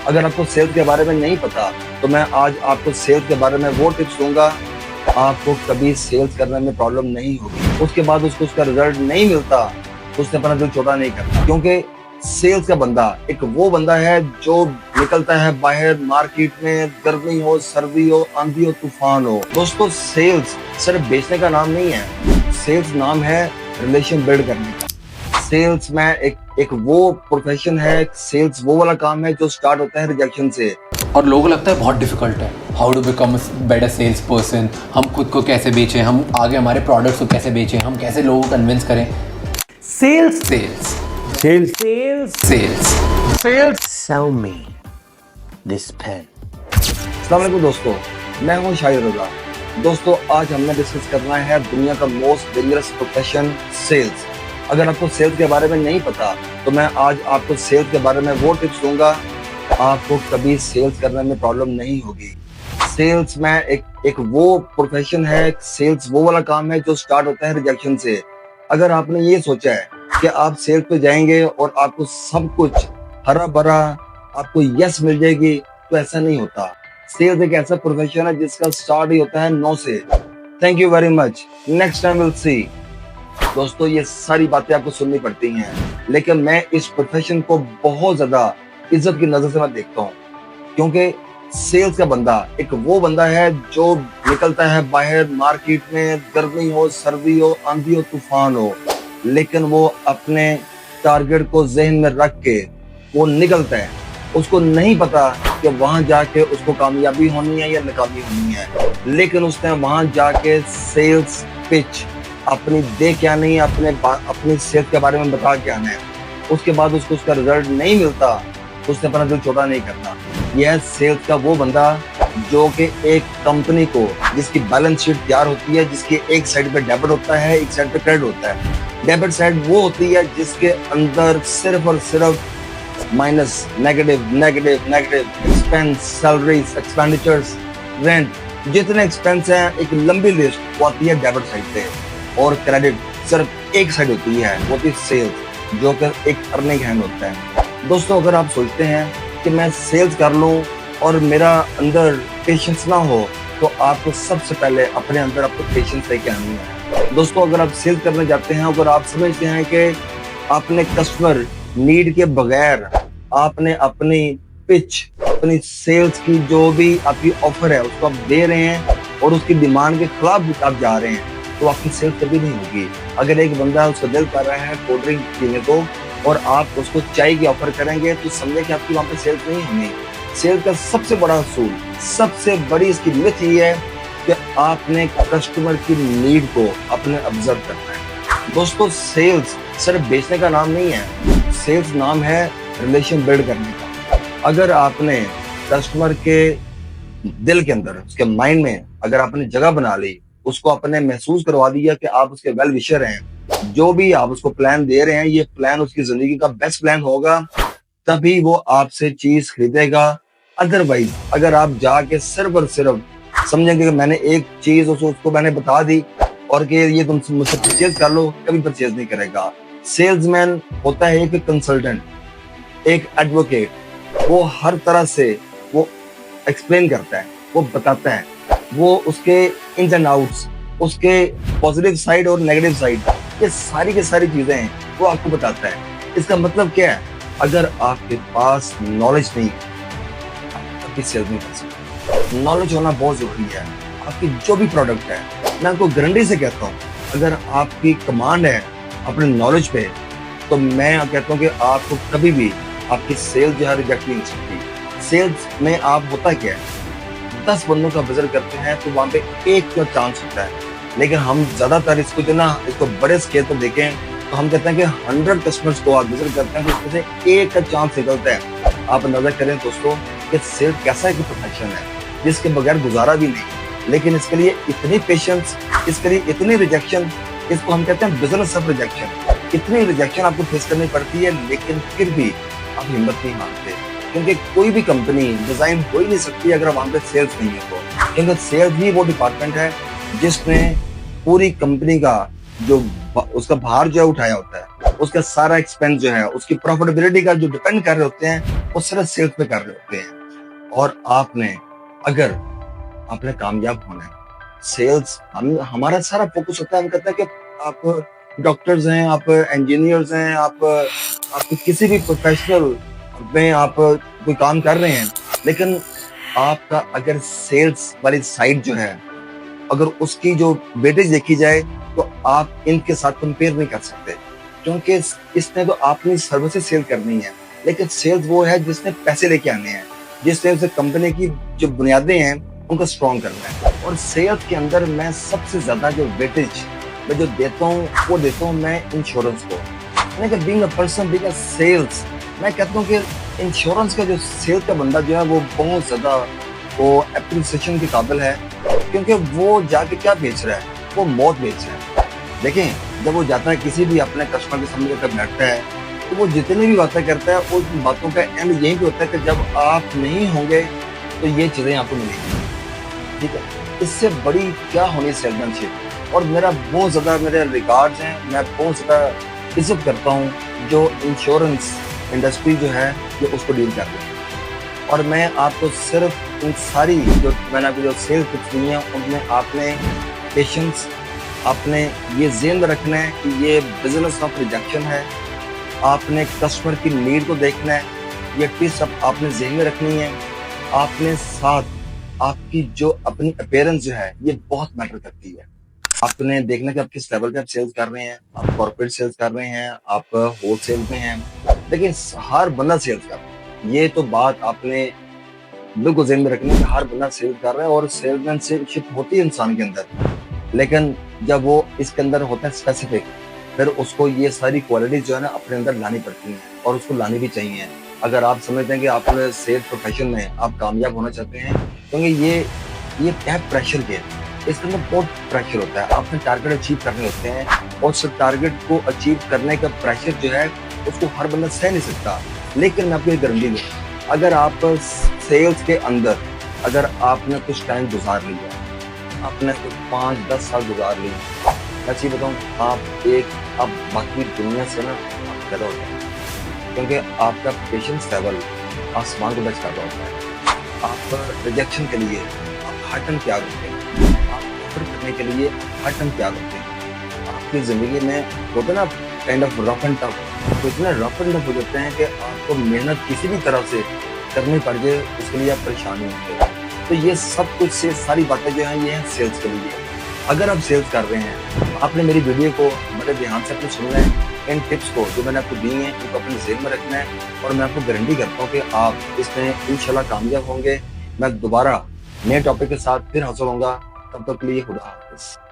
अगर आपको सेल्स के बारे में नहीं पता तो मैं आज आपको सेल्स के बारे में वो टिप्स दूंगा, आपको कभी सेल्स करने में प्रॉब्लम नहीं होगी। उसके बाद उसका रिजल्ट नहीं मिलता तो उसने अपना दिल छोटा नहीं करता, क्योंकि सेल्स का बंदा एक वो बंदा है जो निकलता है बाहर मार्केट में, गर्मी हो, सर्दी हो, आंधी हो, तूफान हो। दोस्तों, सेल्स सिर्फ बेचने का नाम नहीं है, सेल्स नाम है रिलेशन बिल्ड करने का। सेल्स में एक वो प्रोफेशन है, सेल्स वो वाला काम है जो स्टार्ट होता है रिजेक्शन से। और लोगों को लगता है बहुत डिफिकल्ट है, how to become a better sales person, हम खुद को कैसे बेचें, हम आगे हमारे प्रोडक्ट्स को कैसे बेचें, हम कैसे लोगों को कन्विंस करें। Sales sales sales sales sales sales Sell me this pen. अस्सलाम वालेकुम दोस्तों, मैं हूं शाहिद रजा। दोस्तों, आज हमने डिस्कस करना है दुनिया का मोस्ट डेंजरस प्रोफेशन सेल्स। अगर आपको सेल्स के बारे में नहीं पता तो मैं आज आपको सेल्स के बारे में वो टिप्स दूंगा, आपको कभी सेल्स करने में प्रॉब्लम नहीं होगी। सेल्स में एक वो प्रोफेशन है, सेल्स वो वाला काम है जो स्टार्ट होता है रिजेक्शन से। अगर आपने ये सोचा है कि आप सेल्स पे जाएंगे और आपको सब कुछ हरा भरा आपको यस मिल जाएगी, तो ऐसा नहीं होता। सेल्स एक ऐसा प्रोफेशन है जिसका स्टार्ट ही होता है नो से। Thank you very much, next time will see. दोस्तों, ये सारी बातें आपको सुननी पड़ती हैं, लेकिन मैं इस प्रोफेशन को बहुत ज्यादा इज्जत की नजर से मैं देखता हूँ, क्योंकि सेल्स का बंदा एक वो बंदा है जो निकलता है बाहर मार्केट में, गर्मी हो, सर्दी हो, आंधी हो, तूफान हो, लेकिन वो अपने टारगेट को जहन में रख के वो निकलता है। उसको नहीं पता कि वहां जाके उसको कामयाबी होनी है या नाकामी होनी है, लेकिन उसने वहां जाके सेल्स पिच अपनी दे क्या नहीं, अपनी सेल्स के बारे में बता क्या है। उसके बाद उसका रिजल्ट नहीं मिलता तो उसने अपना दिल छोटा नहीं करता। यह सेल्स का वो बंदा जो कि एक कंपनी को, जिसकी बैलेंस शीट तैयार होती है, जिसकी एक साइड पे डेबिट होता है, एक साइड पे क्रेडिट होता है। डेबिट साइड वो होती है जिसके अंदर सिर्फ और सिर्फ minus, negative negative negative expense, salaries, expenditures, rent, जितने एक्सपेंस हैं, एक लंबी लिस्ट वो आती है डेबिट साइड पे। और क्रेडिट सिर्फ एक साइड होती है, वो होती है सेल्स, जो कि एक अर्निंग हैंड होता है। दोस्तों, अगर आप सोचते हैं कि मैं सेल्स कर लूं और मेरा अंदर पेशेंस ना हो, तो आपको सबसे पहले अपने अंदर आपको पेशेंस लेके आनी है। दोस्तों, अगर आप सेल्स करने जाते हैं, अगर आप समझते हैं कि आपने कस्टमर नीड के बगैर आपने अपनी पिच, अपनी सेल्स की जो भी आपकी ऑफर है उसको आप दे रहे हैं और उसकी डिमांड के खिलाफ आप जा रहे हैं, तो आपकी सेल्स कभी नहीं होगी। अगर एक बंदा उसका दिल कर रहा है कोल्ड ड्रिंक पीने को और आप उसको चाय की ऑफर करेंगे, तो समझे कि आपकी वहां पे सेल्स नहीं होनी। सेल्स का सबसे बड़ा असूल, सबसे बड़ी इसकी मिथ ये है कि आपने कस्टमर की नीड को अपने ऑब्जर्व करना है। दोस्तों, सेल्स सिर्फ बेचने का नाम नहीं है, सेल्स नाम है रिलेशन बिल्ड करने का। अगर आपने कस्टमर के दिल के अंदर, उसके माइंड में अगर आपने जगह बना ली, उसको आपने महसूस करवा दिया कि आप उसके वेल विशर हैं, जो भी आप उसको प्लान दे रहे हैं, ये प्लान उसकी जिंदगी का बेस्ट प्लान होगा, तभी वो आपसे चीज खरीदेगा। अदरवाइज अगर आप जाके सिर्फ और सिर्फ समझेंगे कि मैंने एक चीज उसको मैंने बता दी और कि ये तुम मुझसे परचेज कर लो, कभी परचेज नहीं करेगा। सेल्समैन होता है एक कंसल्टेंट, एक एडवोकेट, वो हर तरह से वो एक्सप्लेन करता है, वो बताता है, वो उसके इन्स एंड आउट्स, उसके पॉजिटिव साइड और नेगेटिव साइड, ये सारी की सारी चीजें हैं वो आपको बताता है। इसका मतलब क्या है? अगर आपके पास नॉलेज नहीं, आपकी सेल्स नहीं कर सकते। नॉलेज होना बहुत जरूरी है। आपकी जो भी प्रोडक्ट है, मैं आपको गारंटी से कहता हूँ, अगर आपकी कमांड है अपने नॉलेज पे, तो मैं कहता हूँ कि आपको कभी भी आपकी सेल्स जो है रिजेक्ट नहीं हो सकती। सेल्स में आप होता क्या है, 10 बंदों का विजिट करते हैं तो वहां पे एक का चांस होता है, लेकिन हम ज्यादातर इसको बड़े स्केल पर देखें तो हम कहते हैं कि 100 कस्टमर्स को आप विजिट करते हैं तो उसमें से एक का चांस निकलता है। आप अंदाजा करें दोस्तों कि सेल्स कैसा एक प्रोफेशन है जिसके बगैर गुजारा भी नहीं, लेकिन इसके लिए इतनी पेशेंस, इसके लिए इतनी रिजेक्शन, इसको हम कहते हैं बिजनेस ऑफ रिजेक्शन। इतनी रिजेक्शन आपको फेस करनी पड़ती है, लेकिन फिर भी आप हिम्मत नहीं मानते, क्योंकि कोई भी कंपनी डिजाइन हो ही नहीं सकती अगर वहां पे सेल्स नहीं है तो। क्योंकि सेल्स ही वो डिपार्टमेंट है जिसने पूरी कंपनी का जो उसका भार जो है उठाया होता है, उसका सारा एक्सपेंस जो है, उसकी प्रॉफिटेबिलिटी का जो डिपेंड कर रहे होते हैं, वो सिर्फ सेल्स पे कर रहे होते हैं। और अगर आपने कामयाब होना है, सेल्स हमारा सारा फोकस होता है। हम कहते हैं कि आप डॉक्टर्स हैं, आप इंजीनियर्स हैं, आप किसी भी प्रोफेशनल में आप कोई काम कर रहे हैं, लेकिन आपका अगर सेल्स वाली साइड जो है, अगर उसकी जो वेटेज देखी जाए तो आप इनके साथ कंपेयर नहीं कर सकते, क्योंकि इसने तो आपने सर्विसेज सेल करनी है, लेकिन सेल्स वो है जिसने पैसे लेके आने हैं, जिसने उसे कंपनी की जो बुनियादें हैं उनको स्ट्रॉन्ग करना है। और सेल्स के अंदर मैं सबसे ज्यादा जो वेटेज मैं जो देता हूँ वो देता हूँ मैं इंश्योरेंस को। Being a person, being a sales, मैं कहता हूँ कि इंश्योरेंस का जो सेल्स का बंदा जो है वो बहुत ज्यादा वो एप्रिसिएशन के काबिल है, क्योंकि वो जाके क्या बेच रहा है, वो मौत बेच रहा है। देखें, जब वो जाता है किसी भी अपने कस्टमर के सामने जब बैठता है तो वो जितनी भी बातें करता है उन बातों का एंड यही पे होता है कि जब आप नहीं होंगे तो ये चीजें आपको मिलेंगी। ठीक है, इससे बड़ी क्या होनी सेल्समैनशिप। और मेरा बहुत ज्यादा मेरे रिगार्ड्स हैं, मैं बहुत ज्यादा इज्जत करता हूँ जो इंश्योरेंस इंडस्ट्री जो है जो उसको डील कर रही है। और मैं आपको सिर्फ इन सारी जो मैंने आपको जो सेल्स टिप्स दी हैं उनमें आपने पेशेंस, आपने ये ज़हन में रखना है कि ये बिजनेस ऑफ रिजेक्शन है, आपने कस्टमर की नीड को देखना है, ये टिप्स आपने ज़हन में रखनी है। आपने साथ आपकी जो अपनी अपीयरेंस जो है ये बहुत मैटर करती है। आपने देखना कि आप किस लेवल पे आप सेल्स कर रहे हैं, आप कॉर्पोरेट सेल्स कर रहे हैं, आप होलसेल में हैं, लेकिन हर बंदा सेल्स कर रहा है। ये तो बात आपने बिल्कुल ज़हन में रखनी है कि हर बंदा सेल्स कर रहा है और सेल्समैनशिप होती है इंसान के अंदर, लेकिन जब वो इसके अंदर होता है स्पेसिफिक, फिर उसको ये सारी क्वालिटीज जो है ना अपने अंदर लानी पड़ती हैं और उसको लानी भी चाहिए। अगर आप समझते हैं कि आप सेल्स प्रोफेशन में आप कामयाब होना चाहते हैं, क्योंकि ये क्या प्रेशर के इसके अंदर बहुत प्रेशर होता है, आपने टारगेट अचीव करने होते हैं और उस टारगेट को अचीव करने का प्रेशर जो है उसको हर बंदा सह नहीं सकता। लेकिन मैं आपको एक गारंटी दूँ, अगर आप सेल्स के अंदर अगर आपने कुछ टाइम गुजार लिया, आपने 5-10 साल गुजार ली, मैं सही बताऊँ आप बाकी दुनिया से ना आप पैदा होते हैं, क्योंकि आपका पेशेंस लेवल आसमान को टच करता होता है। आप रिजेक्शन के लिए आप हर टाइम तैयार होते हैं, आप ऑफर करने के लिए हर टाइम तैयार होते हैं। आपकी ज़िंदगी में होता है ना kind of rough and tough, तो इतने रफ एंड टफ हो जाते हैं कि आपको मेहनत किसी भी तरह से करनी पड़ जाए उसके लिए आप परेशान नहीं होते। तो ये सब कुछ से सारी बातें जो हैं ये हैं सेल्स के लिए। अगर आप सेल्स कर रहे हैं, आपने मेरी वीडियो को बड़े ध्यान से अपने सुनना है, इन टिप्स को जो मैंने आपको दी हैं उनको अपने ज़हन में रखना है और मैं आपको गारंटी करता हूँ कि आप इसमें इंशाल्लाह कामयाब होंगे। मैं दोबारा नए टॉपिक के साथ फिर हाजिर होऊंगा, तब तक के लिए खुदा हाफिज़।